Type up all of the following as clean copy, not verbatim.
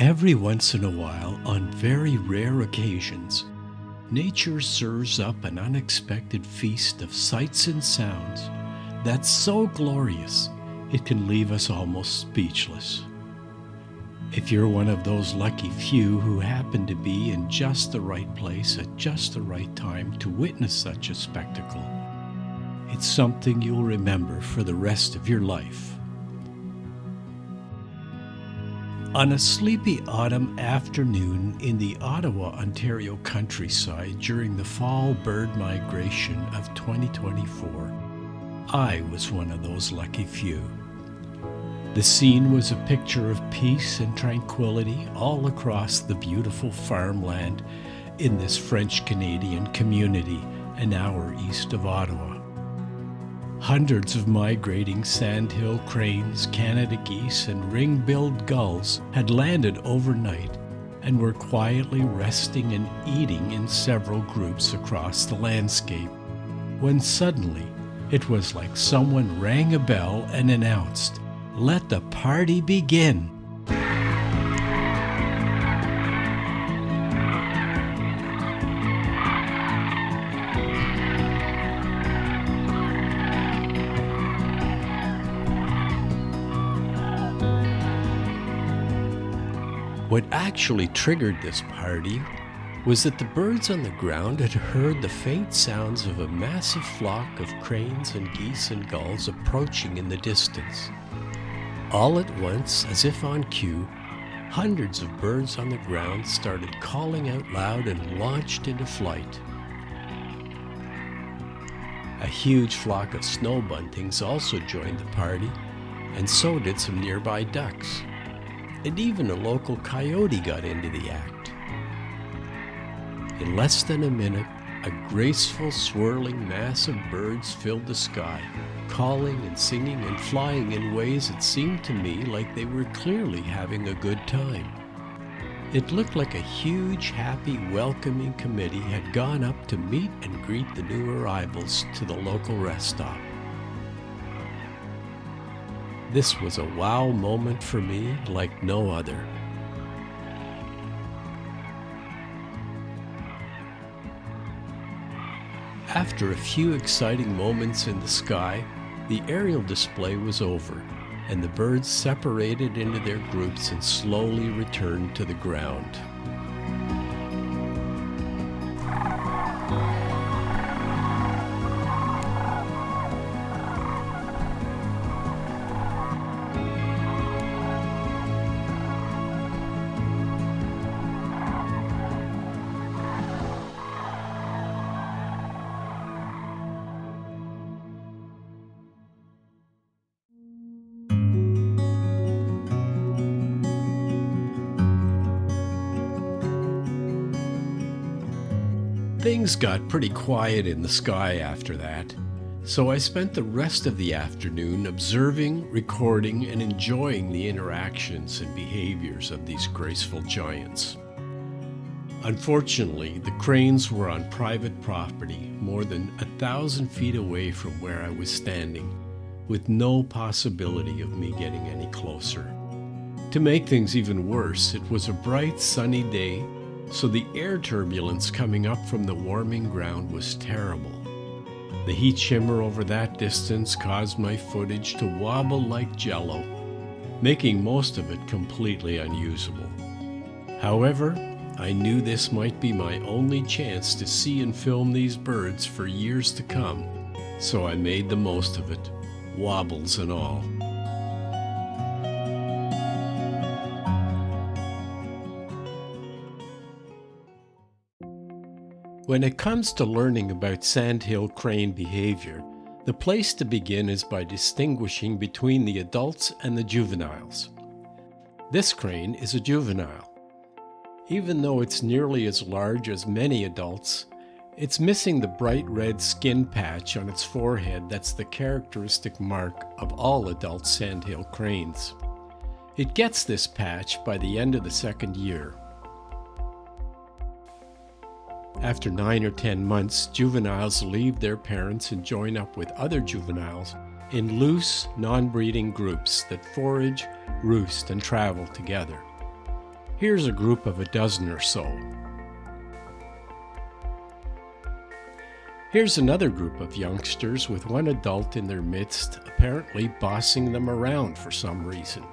Every once in a while, on very rare occasions, nature serves up an unexpected feast of sights and sounds that's so glorious it can leave us almost speechless. If you're one of those lucky few who happen to be in just the right place at just the right time to witness such a spectacle, it's something you'll remember for the rest of your life. On a sleepy autumn afternoon in the Ottawa Ontario countryside during the fall bird migration of 2024, I was one of those lucky few. The scene was a picture of peace and tranquility all across the beautiful farmland in this French-Canadian community an hour east of Ottawa. Hundreds of migrating Sandhill Cranes, Canada geese, and ring-billed gulls had landed overnight and were quietly resting and eating in several groups across the landscape, when suddenly it was like someone rang a bell and announced, "Let the party begin." What actually triggered this party was that the birds on the ground had heard the faint sounds of a massive flock of cranes and geese and gulls approaching in the distance. All at once, as if on cue, hundreds of birds on the ground started calling out loud and launched into flight. A huge flock of snow buntings also joined the party, and so did some nearby ducks. And even a local coyote got into the act. In less than a minute, a graceful, swirling mass of birds filled the sky, calling and singing and flying in ways that seemed to me like they were clearly having a good time. It looked like a huge, happy, welcoming committee had gone up to meet and greet the new arrivals to the local rest stop. This was a wow moment for me like no other. After a few exciting moments in the sky, the aerial display was over, and the birds separated into their groups and slowly returned to the ground. Things got pretty quiet in the sky after that, so I spent the rest of the afternoon observing, recording, and enjoying the interactions and behaviors of these graceful giants. Unfortunately, the cranes were on private property more than 1,000 feet away from where I was standing, with no possibility of me getting any closer. To make things even worse, it was a bright, sunny day, so the air turbulence coming up from the warming ground was terrible. The heat shimmer over that distance caused my footage to wobble like jello, making most of it completely unusable. However, I knew this might be my only chance to see and film these birds for years to come, so I made the most of it, wobbles and all. When it comes to learning about Sandhill crane behavior, the place to begin is by distinguishing between the adults and the juveniles. This crane is a juvenile. Even though it's nearly as large as many adults, it's missing the bright red skin patch on its forehead that's the characteristic mark of all adult Sandhill cranes. It gets this patch by the end of the second year. After 9 or 10 months, juveniles leave their parents and join up with other juveniles in loose, non-breeding groups that forage, roost, and travel together. Here's a group of a dozen or so. Here's another group of youngsters with one adult in their midst, apparently bossing them around for some reason.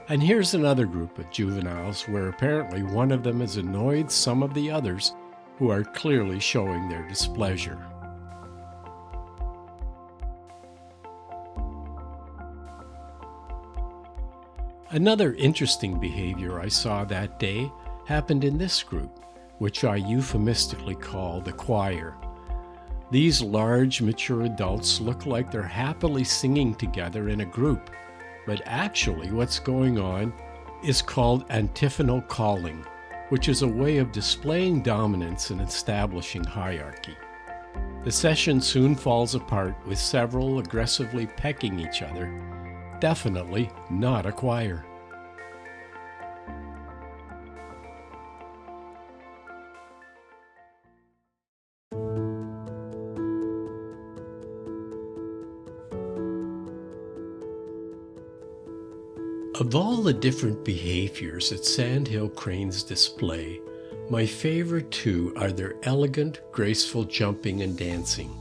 And here's another group of juveniles where apparently one of them has annoyed some of the others who are clearly showing their displeasure. Another interesting behavior I saw that day happened in this group, which I euphemistically call the choir. These large, mature adults look like they're happily singing together in a group, but actually what's going on is called antiphonal calling, which is a way of displaying dominance and establishing hierarchy. The session soon falls apart with several aggressively pecking each other. Definitely not a choir. Of all the different behaviors that Sandhill Cranes display, my favorite two are their elegant, graceful jumping and dancing.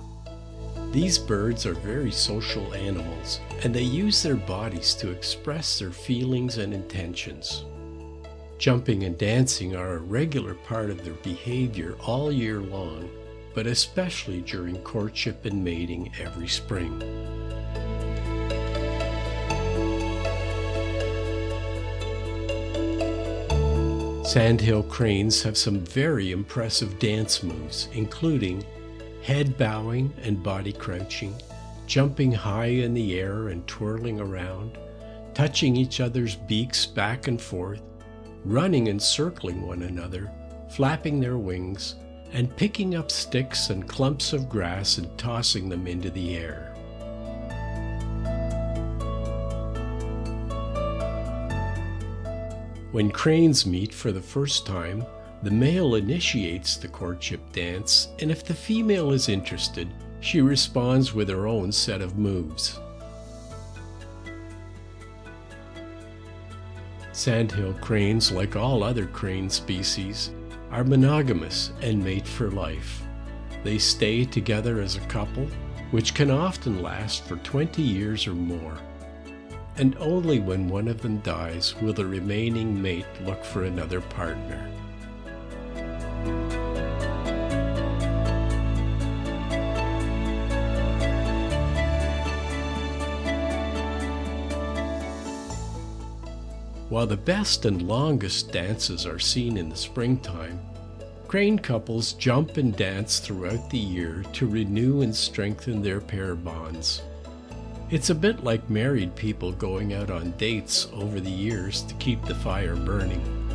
These birds are very social animals, and they use their bodies to express their feelings and intentions. Jumping and dancing are a regular part of their behavior all year long, but especially during courtship and mating every spring. Sandhill Cranes have some very impressive dance moves, including head bowing and body crouching, jumping high in the air and twirling around, touching each other's beaks back and forth, running and circling one another, flapping their wings, and picking up sticks and clumps of grass and tossing them into the air. When cranes meet for the first time, the male initiates the courtship dance, and if the female is interested, she responds with her own set of moves. Sandhill cranes, like all other crane species, are monogamous and mate for life. They stay together as a couple, which can often last for 20 years or more. And only when one of them dies will the remaining mate look for another partner. While the best and longest dances are seen in the springtime, crane couples jump and dance throughout the year to renew and strengthen their pair bonds. It's a bit like married people going out on dates over the years to keep the fire burning.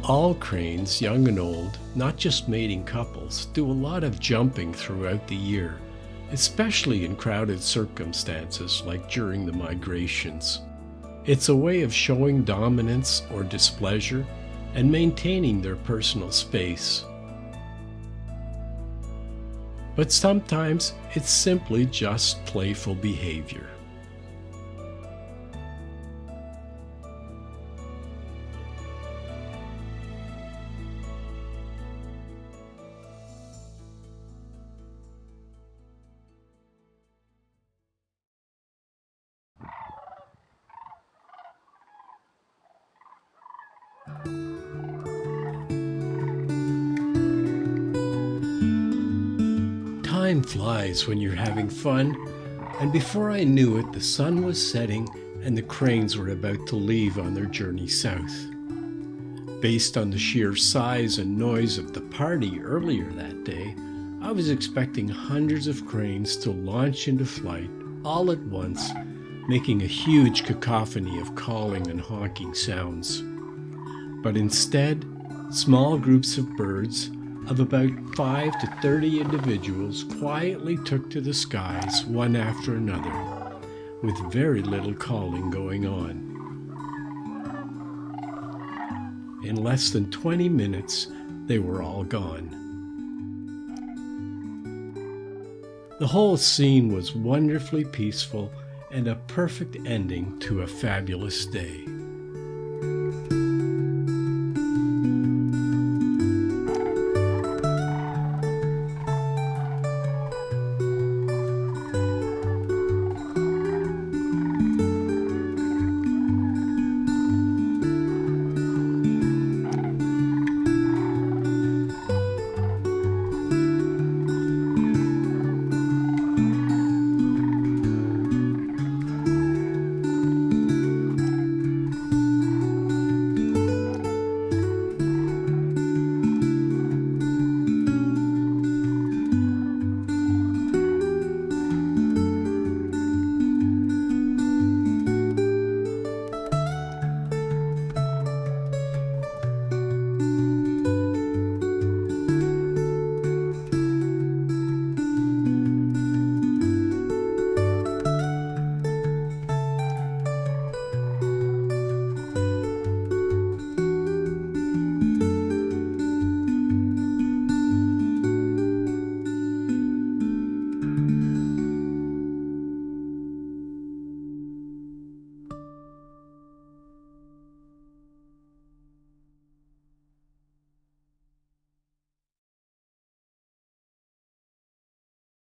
All cranes, young and old, not just mating couples, do a lot of jumping throughout the year, especially in crowded circumstances like during the migrations. It's a way of showing dominance or displeasure and maintaining their personal space. But sometimes it's simply just playful behavior. Time flies when you're having fun, and before I knew it, the sun was setting and the cranes were about to leave on their journey south. Based on the sheer size and noise of the party earlier that day, I was expecting hundreds of cranes to launch into flight all at once, making a huge cacophony of calling and honking sounds. But instead, small groups of birds of about 5 to 30 individuals quietly took to the skies one after another, with very little calling going on. In less than 20 minutes, they were all gone. The whole scene was wonderfully peaceful and a perfect ending to a fabulous day.